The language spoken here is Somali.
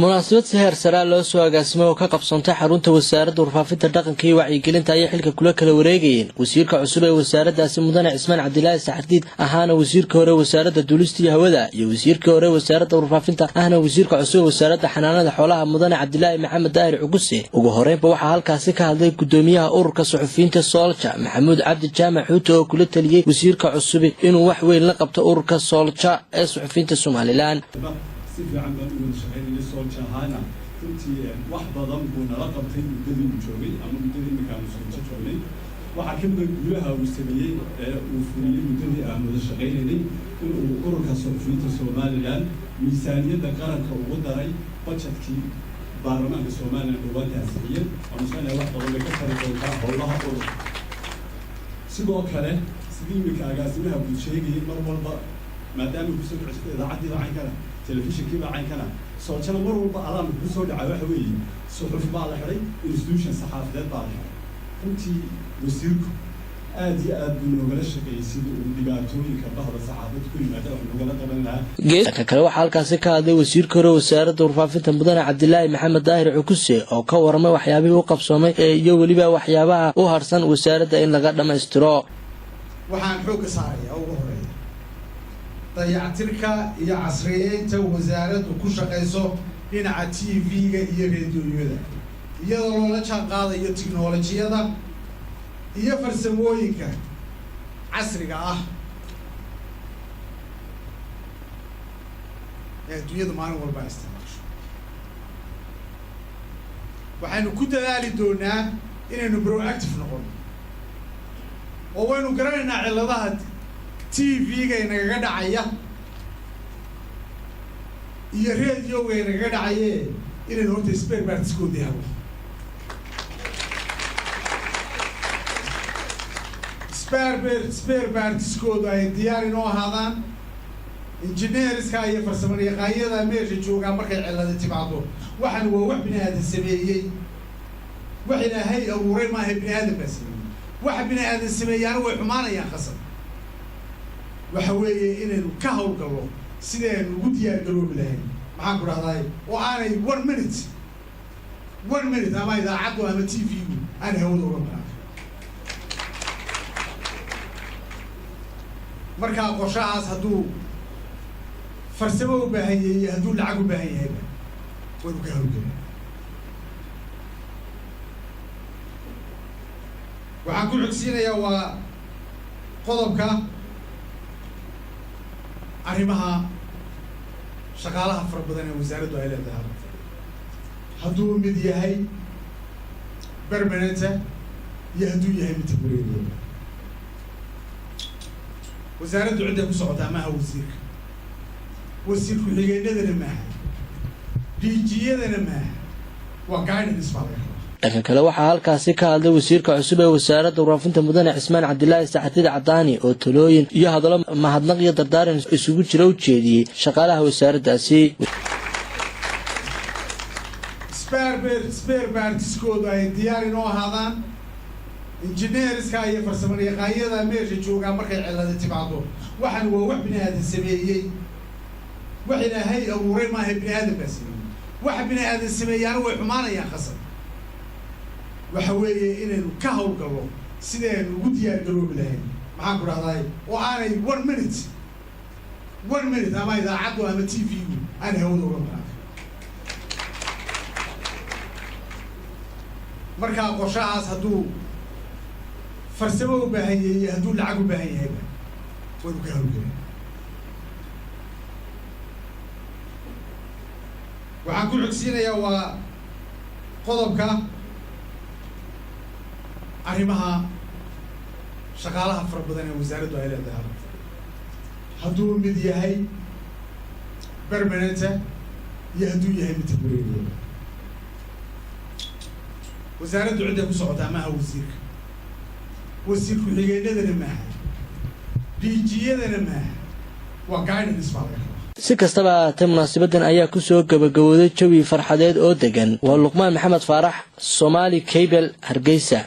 munaasabad seher sare loo soo agaasimo oo ka qabsantay xarunta wasaaradda warfaafinta dhaqanka iyo wacyigelinta ay xilka kula kala wareegayeen wasiirka cusub ee wasaaraddaasi mudane Cismaan Cabdilaahi Saxardiid ahaana wasiirka hore wasaaradda duulista iyo hawada iyo wasiirka hore wasaaradda warfaafinta ahna wasiirka cusub ee wasaaradda xanaanada xoolaha mudane Cabdilaahi Maxamed Daahir Cuguse ugu horeynba waxa halkaasi ka hadlay gudoomiyaha ururka suxufiyiinta Soolja Maxamuud Cabdi Jaamac Xuuto oo kula taliyay wasiirka cusub inuu wax weyn la qabto ururka Soolja ee suxufiyiinta Soomaaliland si fiican baan ugu shaqeynay Soolja ahaana runtii wax badan buu nala qabtay muddadii uu joogay ama muddadii markaan Soolja joogay waxa ka mid guulaha uu sameeyay uu fuliyay muddadii aan wada shaqeynay inuu ururka suxufiyiinta Soomaaliland miisaaniyadda qaranka ugu daray budgetkii baarlamaanka Soomaaliland oo wadaasiyay oo sanad wax badan ka tari doonta howlaha ururka sidoo kale sidii markaa agaasimaha uu sheegay mar walba maadaama uu soo cusub idaacadda caankana telefishin kiba caankana Soolja mar walba alaan ku soo dhacay waxa weeye suxuf baa la xiray institution saxaafadeed baa la xiray runtii wasiirku aad iyo aad buu nogala shaqeeyay sidii uu dhibaatooyinka bahda saxaafadda ku yimaada oo nogala qaban lahaa geedka kale waxa halkaasi ka hadlay wasiirka hore wasaaradda warfaafinta mudane Cabdilaahi Maxamed Daahir Cuguse oo ka warramay waxyaabihii uu qabsoomay iyo waliba waxyaabaha u harsan wasaaradda in laga dhameystiro waxaan xoog saarayaa ugu horeeya dayactirka iyo casriyeynta wasaaraddu ku shaqeyso dhinaca TV-ga iyo raadiyoyada iyadoo loola jaan qaadayo tiknoolajiyada iyo farsamooyinka casriga ah ee dunyada maalin walba isticmaasho waxaynu ku dadaali doonaa inaynu proactive noqono oo waynu garanaynaa cilladaha TV-ga inagaga dhacaya iyo raadiyoga inagaga dhacaye inaynu horta spare parts-kooda habo spare parts-kooda ay diyaar inoo ahaadaan engineerska iyo farsamayaqaanyada meesha joogaan markay cillada timaado waxaan waa wax bini aadan sameeyey wax ilaahay abuuray maaha bini aadan baa sameeyey waxa bini aadan sameeyaana way xumaanayaan khasab waxa weeye inaynu ka hawlgallo sidaynu ugu diyaargaroobi lahayn maxaan ku dhahdaay oo aanay 1 minute ama idaacaddu ama TV-gu aan hawada uga baran markaa qorshahaas hadduu farsamo u baahan yahay hadduu lacag u baahan yahayba waynu ka hawlgelin waxaan ku xogsiinayaa waa qodobka arrimaha shaqaalaha fara badan ee wasaaraddu ay leedahay hadduu mid yahay permanent iyo hadduu yahay mid temporary wasaaraddu cidday ku socotaa maaha wasiirku xigeenadana maaha DG-yadana maaha waa guidance baa laga dhanka kale waxaa halkaasi ka hadlay wasiirka cusub ee wasaaradda warfaafinta mudane Cismaan Cabdilaahi Saxardiid Cadaani oo talooyin iyo hadallo mahadnaq iyo dardaaran isugu jira u jeediyay shaqaalaha wasaaraddaasi spare parts-kooda ay diyaar inoo ahaadaan engineerska iyo farsamayaqaanyada meesha joogaan markay cillada timaado waxaan waa wax bini aadan sameeyey wax ilaahay abuuray maaha bini aadan baa sameeyey waxa bini aadan sameeyaana way xumaanayaan khasab waxa weeye inaynu ka hawlgallo sidaynu ugu diyaargaroobi lahayn maxaan ku dhahdaay oo aanay 1 minute ama idaacaddu ama TV-gu aan hawada uga baran markaa qorshahaas hadduu farsamo u baahan yahay hadduu lacag u baahan yahayba waynu ka hawlgelin waxaan ku xogsiinayaa waa qodobka arrimaha shaqaalaha fara badan ee wasaaraddu ay leedahay hadduu mid yahay permanent iyo hadduu yahay mid temporary wasaaraddu cidday ku socotaa maaha wasiirku xigeenadana maaha DG-yadana maaha waa guidance baa laga si kastaba ahaatee munaasabadan ayaa ku soo gabagabowday jawi farxadeed oo degan waa Luqmaan Maxamed Faarax Somali Cable Hargeysa.